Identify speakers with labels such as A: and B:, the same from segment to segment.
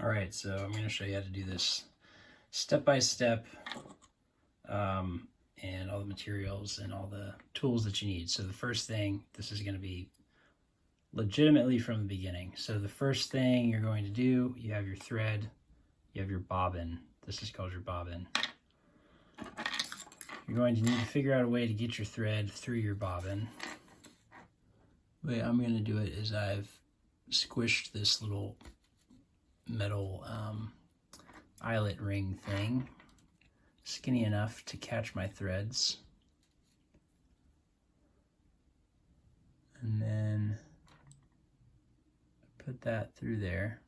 A: All right, so I'm going to show you how to do this step by step, and all the materials and all the tools that you need. So the first thing, this is going to be legitimately from the beginning. So the first thing you're going to do, you have your thread, you have your bobbin. This is called your bobbin. You're going to need to figure out a way to get your thread through your bobbin. The way I'm going to do it is I've squished this little metal eyelet ring thing, skinny enough to catch my threads. And then put that through there,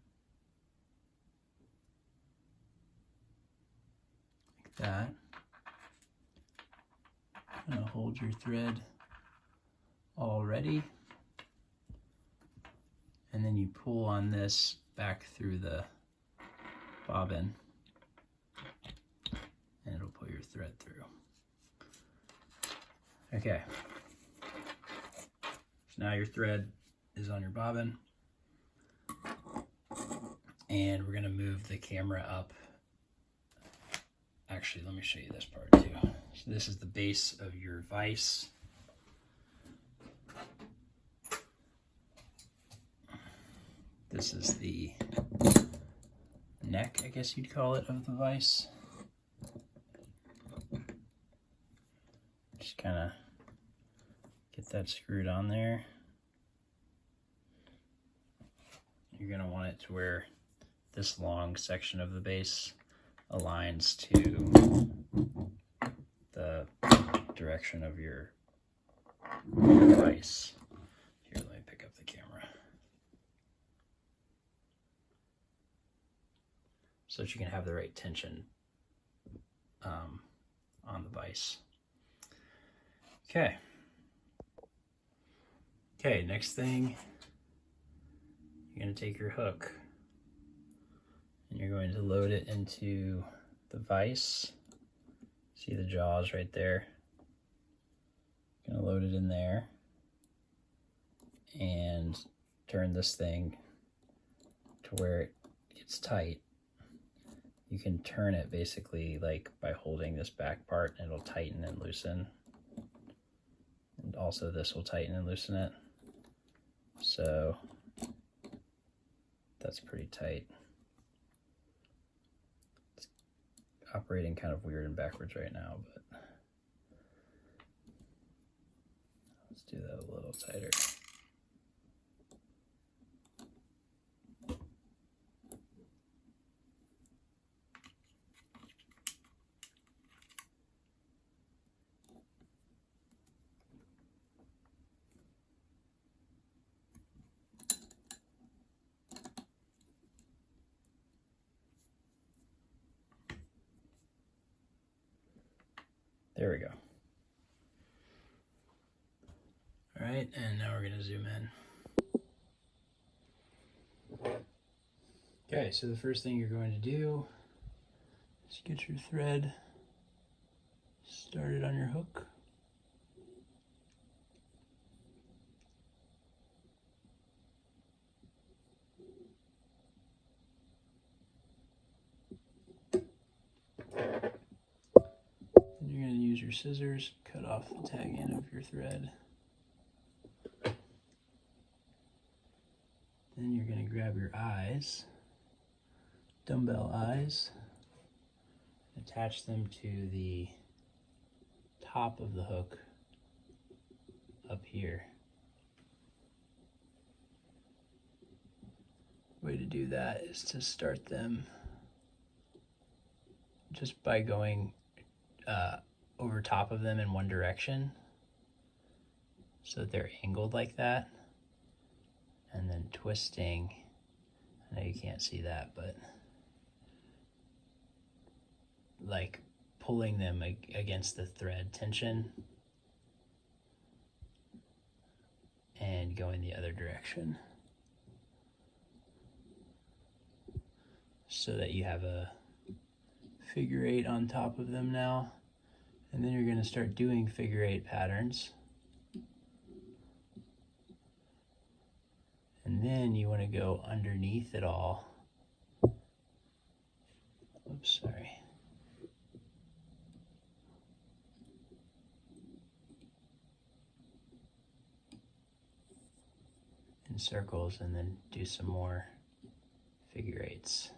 A: like that. Kind of hold your thread all ready. And then you pull on this back through the bobbin, and it'll pull your thread through. Okay, so now your thread is on your bobbin, and we're going to move the camera up. Actually, let me show you this part too. So this is the base of your vise. This is the neck, I guess you'd call it, of the vise. Just kind of get that screwed on there. You're going to want it to where this long section of the base aligns to the direction of your vise. Here, let me pick up the camera. So that you can have the right tension on the vise. Okay, next thing, you're going to take your hook and you're going to load it into the vise. See the jaws right there? You're going to load it in there and turn this thing to where it gets tight. You can turn it basically like by holding this back part, and it'll tighten and loosen. And also this will tighten and loosen it. So that's pretty tight. It's operating kind of weird and backwards right now, but let's do that a little tighter. There we go. All right, and now we're going to zoom in. Okay, so the first thing you're going to do is get your thread started on your hook. You're going to use your scissors, cut off the tag end of your thread. Then you're going to grab your eyes, dumbbell eyes, attach them to the top of the hook up here. The way to do that is to start them just by going over top of them in one direction so that they're angled like that, and then twisting. I know you can't see that, but like pulling them against the thread tension and going the other direction so that you have a figure eight on top of them now. And then you're going to start doing figure eight patterns. And then you want to go underneath it all Oops, sorry. In circles, and then do some more figure eights.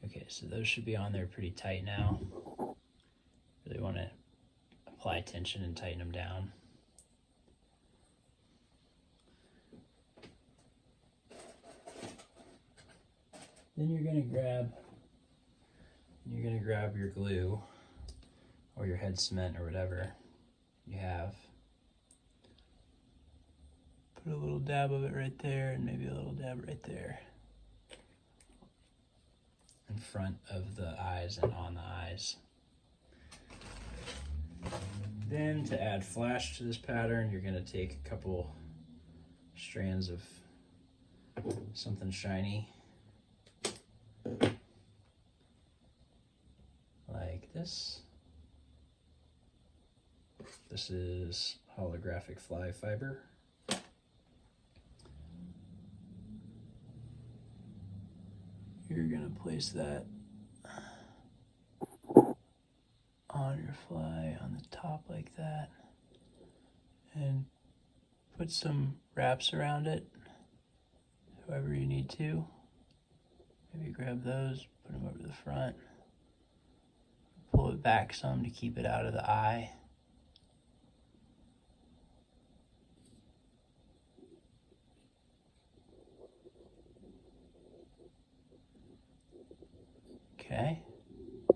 A: Okay, so those should be on there pretty tight now. Really want to apply tension and tighten them down. Then you're gonna grab your glue or your head cement or whatever you have. Put a little dab of it right there and maybe a little dab right there in front of the eyes and on the eyes. Then to add flash to this pattern, you're gonna take a couple strands of something shiny like this. This is holographic fly fiber. You're gonna place that on your fly on the top like that and put some wraps around it however you need to. Maybe grab those, put them over the front, pull it back some to keep it out of the eye. Okay, so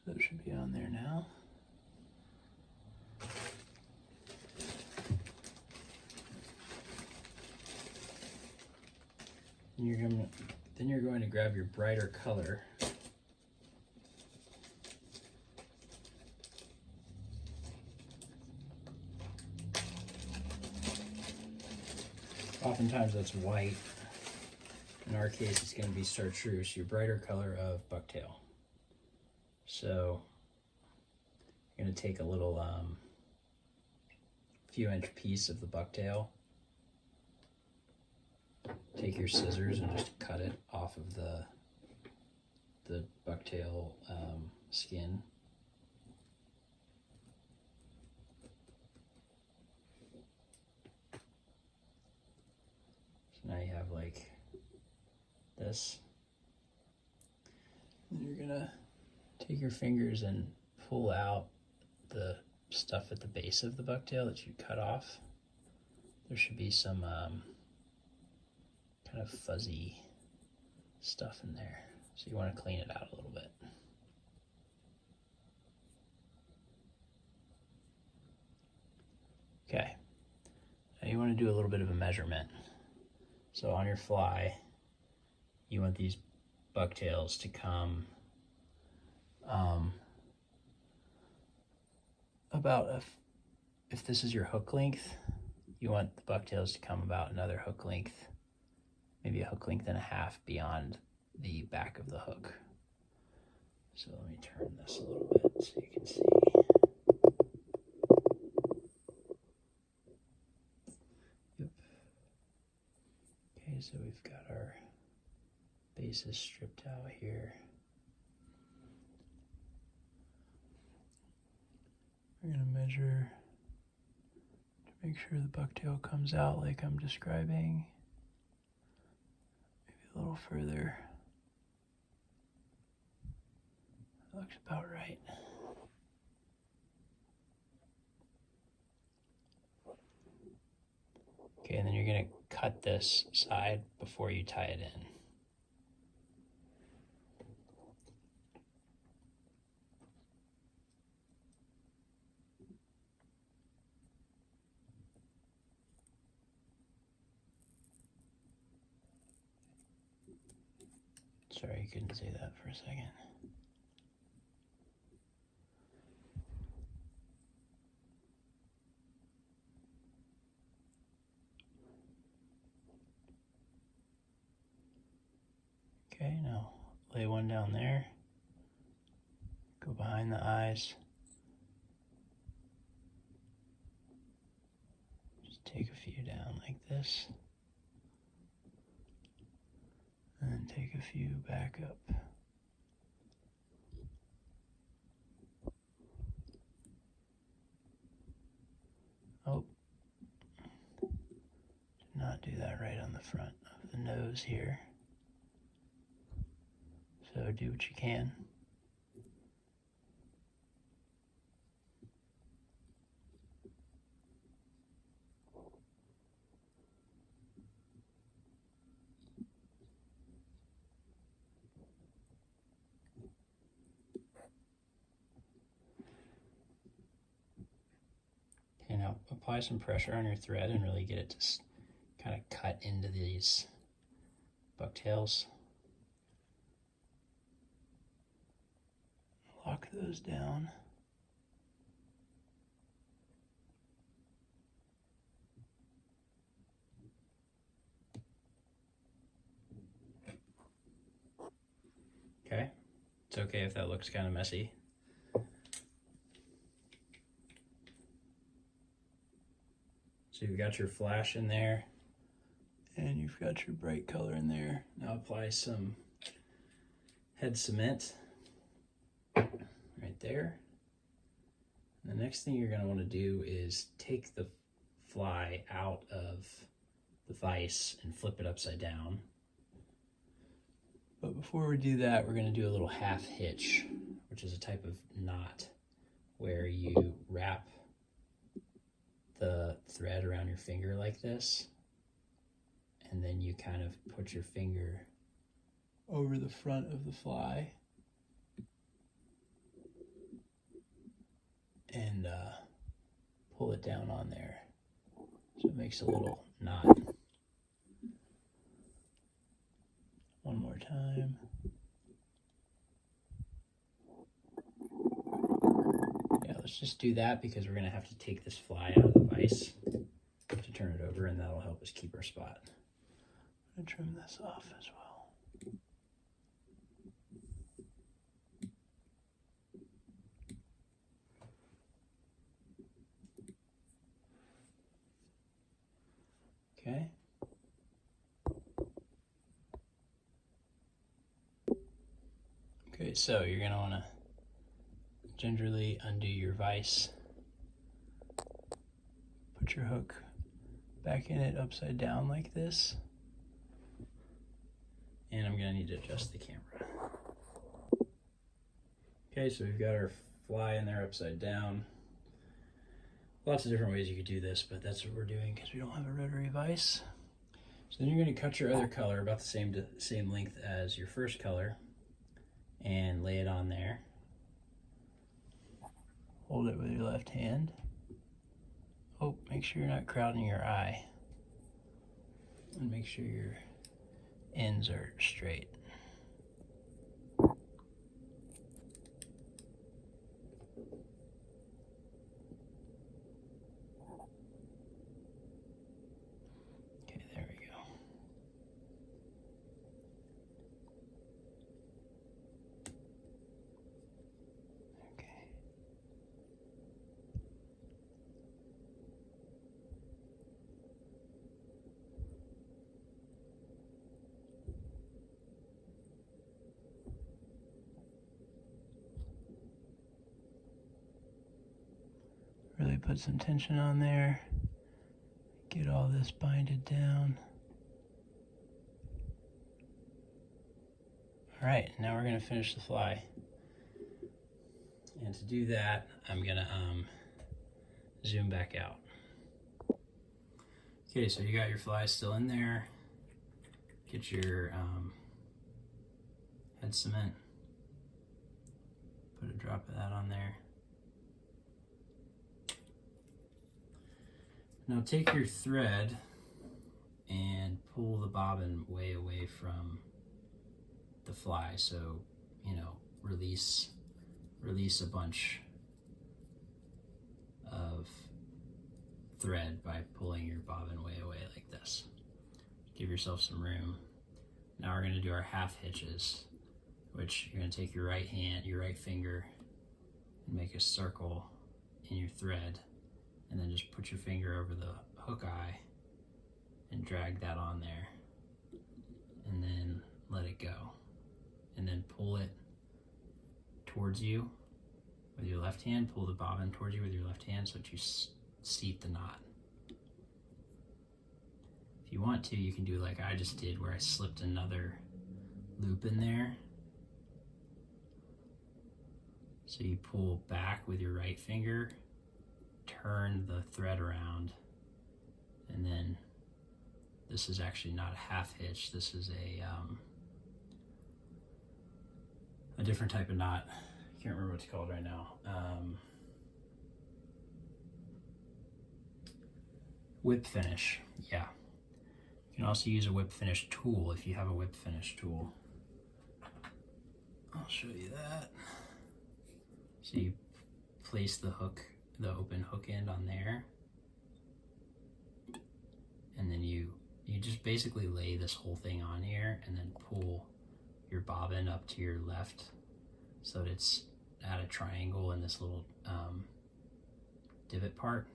A: that should be on there now. Then you're going to grab your brighter color. Oftentimes that's white. In our case, it's going to be chartreuse, your brighter color of bucktail. So you're going to take a little few inch piece of the bucktail, take your scissors and just cut it off of the bucktail skin. So now you have like this. And you're gonna take your fingers and pull out the stuff at the base of the bucktail that you cut off. There should be some kind of fuzzy stuff in there, so you want to clean it out a little bit. Okay, now you want to do a little bit of a measurement. So on your fly, you want these bucktails to come about, if this is your hook length, you want the bucktails to come about another hook length, maybe a hook length and a half beyond the back of the hook. So let me turn this a little bit so you can see. Yep. Okay, so we've got our bases stripped out here. We're gonna measure to make sure the bucktail comes out like I'm describing. Maybe a little further. That looks about right. Okay, and then you're gonna cut this side before you tie it in. Sorry, you couldn't say that for a second. Okay, now lay one down there. Go behind the eyes. Just take a few down like this. And then take a few back up. of right on the front of the nose here. So do what you can. Okay, now apply some pressure on your thread and really get it to kind of cut into these bucktails. Lock those down. Okay, it's okay if that looks kind of messy. So you've got your flash in there, and you've got your bright color in there. Now apply some head cement right there. And the next thing you're going to want to do is take the fly out of the vise and flip it upside down. But before we do that, we're going to do a little half hitch, which is a type of knot where you wrap the thread around your finger like this, and then you kind of put your finger over the front of the fly and pull it down on there. So it makes a little knot. One more time. Yeah, let's just do that because we're going to have to take this fly out of the vise to turn it over, and that'll help us keep our spot. I'm going to trim this off as well. Okay. Okay, so you're going to want to gingerly undo your vise. Put your hook back in it upside down like this. And I'm going to need to adjust the camera. Okay, so we've got our fly in there upside down. Lots of different ways you could do this, but that's what we're doing because we don't have a rotary vise. So then you're going to cut your other color about the same length as your first color and lay it on there. Hold it with your left hand. Oh, make sure you're not crowding your eye. And make sure your ends are straight. Okay, there we go. Okay. Really put some tension on there. Get all this binded down. All right, now we're gonna finish the fly. And to do that, I'm gonna zoom back out. Okay, so you got your fly still in there. Get your head cement. Put a drop of that on there. Now take your thread and pull the bobbin way away from the fly. So, you know, release a bunch of thread by pulling your bobbin way away like this. Give yourself some room. Now we're going to do our half hitches, which you're going to take your right hand, your right finger, and make a circle in your thread, and then just put your finger over the hook eye and drag that on there, and then let it go, and then pull it towards you with your left hand. Pull the bobbin towards you with your left hand so that you seat the knot. If you want to, you can do like I just did, where I slipped another loop in there. So you pull back with your right finger, turn the thread around, and then this is actually not a half hitch. This is a different type of knot. I can't remember what it's called right now. Whip finish, yeah. You can also use a whip finish tool if you have a whip finish tool. I'll show you that. So you place the hook, the open hook end on there, and then you just basically lay this whole thing on here and then pull your bobbin up to your left so that it's at a triangle in this little divot part.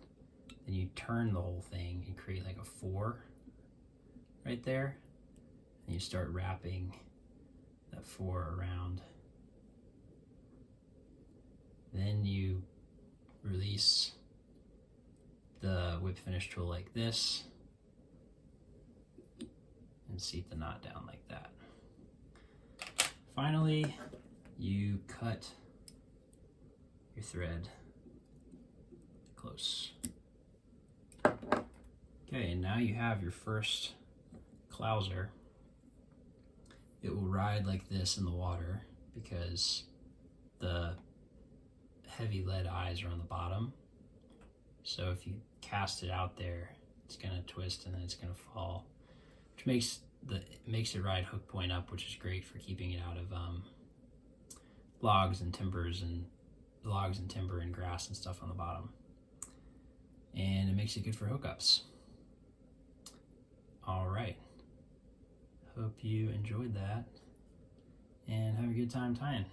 A: Then you turn the whole thing and create like a 4 right there, and you start wrapping that 4 around. Then you release the whip finish tool like this and seat the knot down like that. Finally, you cut your thread close. Okay, and now you have your first clouser. It will ride like this in the water because the heavy lead eyes are on the bottom. So if you cast it out there, it's gonna twist and then it's gonna fall, which makes it ride hook point up, which is great for keeping it out of logs and timber and grass and stuff on the bottom. And it makes it good for hookups. All right. Hope you enjoyed that and have a good time tying.